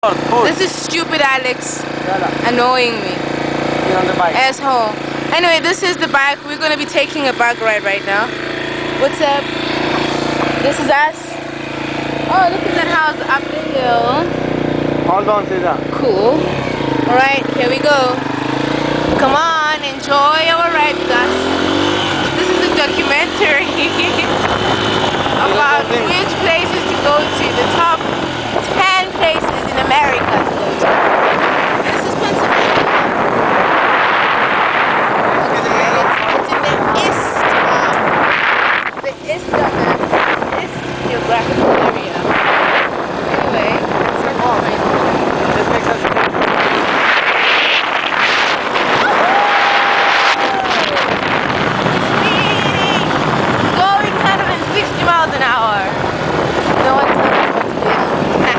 This is stupid Alex annoying me. On the bike. Asshole. Anyway, this is the bike. We're gonna be taking a bike ride right now. What's up? This is us. Oh, look at that house up the hill. Hold on, Caesar. Cool. Alright, here we go. Come on, enjoy our ride with us. This is a documentary about which places to go to. The top 10 places in America to go to. This is Pennsylvania. It's in the east geographical area. Anyway, it's our point. This makes us Going 160 miles an hour. No one tells us what to do. Hi,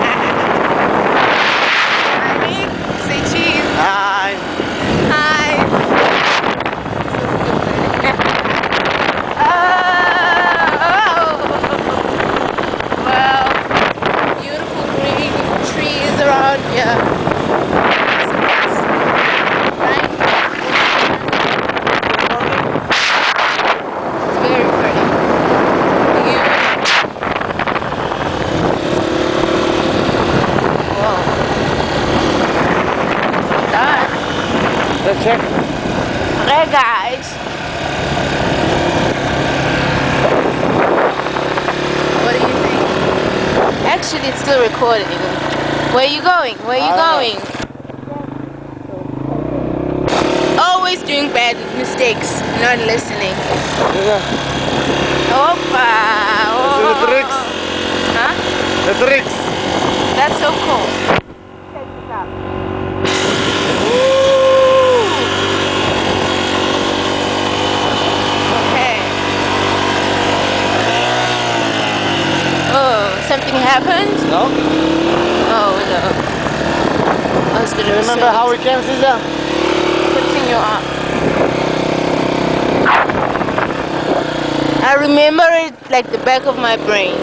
Nick. Say cheese. Hi. Hi. Well, beautiful green trees around here. It's very pretty. Whoa. Done. Let's check. Okay, guys. What do you think? Actually, it's still recording. Where are you going? Where are you going? Always doing bad mistakes, not listening. Opa! This is the tricks. Huh? The tricks. That's so cool. Check this out. Okay. Oh, something happened? No? Oh no. I was gonna Remember how we came, Caesar? continue on. I remember it like the back of my brain.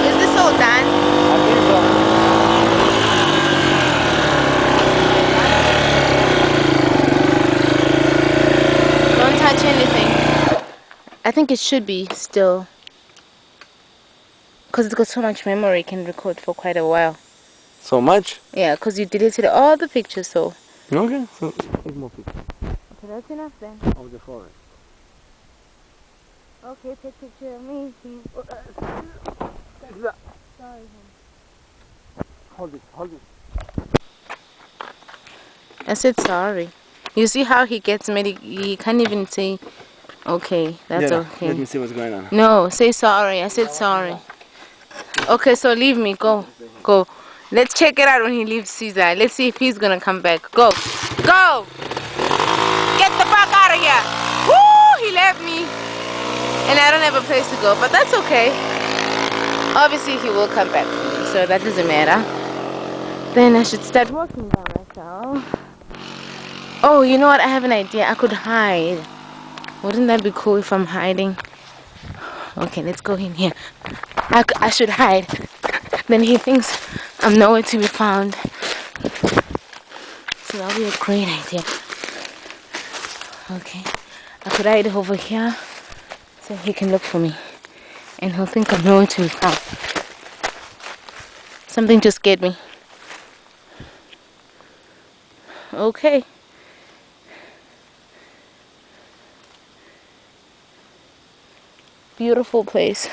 Is this all done? I think so. Don't touch anything. I think it should be still. Because it's got so much memory, it can record for quite a while. So much? Yeah, because you deleted all the pictures, so. Okay, so take more pictures Okay, that's enough then. of the forest. Okay, take a picture of me, please. Caesar, Sorry, hold it, hold it. I said sorry. You see how he gets mad? He can't even say, okay, that's okay. Let me see what's going on. No, say sorry. I said sorry. Okay, so leave me. Go. Go. Let's check it out when he leaves Caesar. Let's see if he's gonna come back. Go. Go! Get the fuck out of here! Woo! He left me. And I don't have a place to go, but that's okay. Obviously, he will come back to me, so that doesn't matter. Then I should start walking by myself. Oh, you know what? I have an idea. I could hide. Wouldn't that be cool if I'm hiding? Okay, let's go in here. I should hide. Then he thinks I'm nowhere to be found. So that'll be a great idea. Okay, I could hide over here so he can look for me. And he'll think I'm nowhere to be found. Something just scared me. Okay. Beautiful place.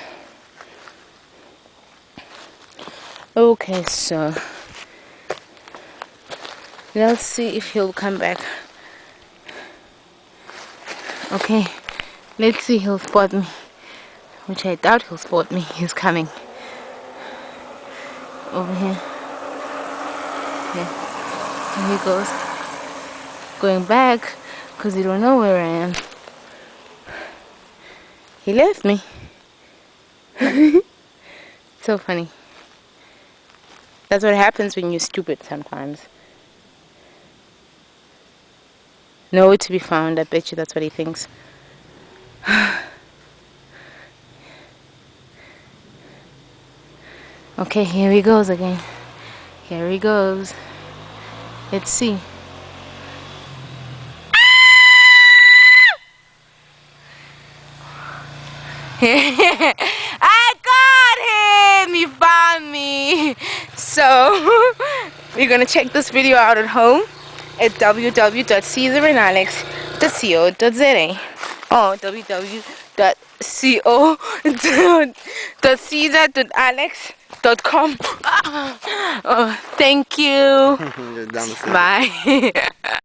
Okay, so let's see if he'll come back. Okay, let's see, he'll spot me, which I doubt he'll spot me. He's coming over here. Yeah, and he goes going back because he don't know where I am. He left me. So funny. That's what happens when you're stupid sometimes. Nowhere to be found. I bet you that's what he thinks. Okay, here he goes again. Here he goes. Let's see. I got him! He found me! So, we're gonna check this video out at home at www.caesarandalex.co.za. Oh, www.caesar.alex.com. Oh, thank you. You're down the Bye.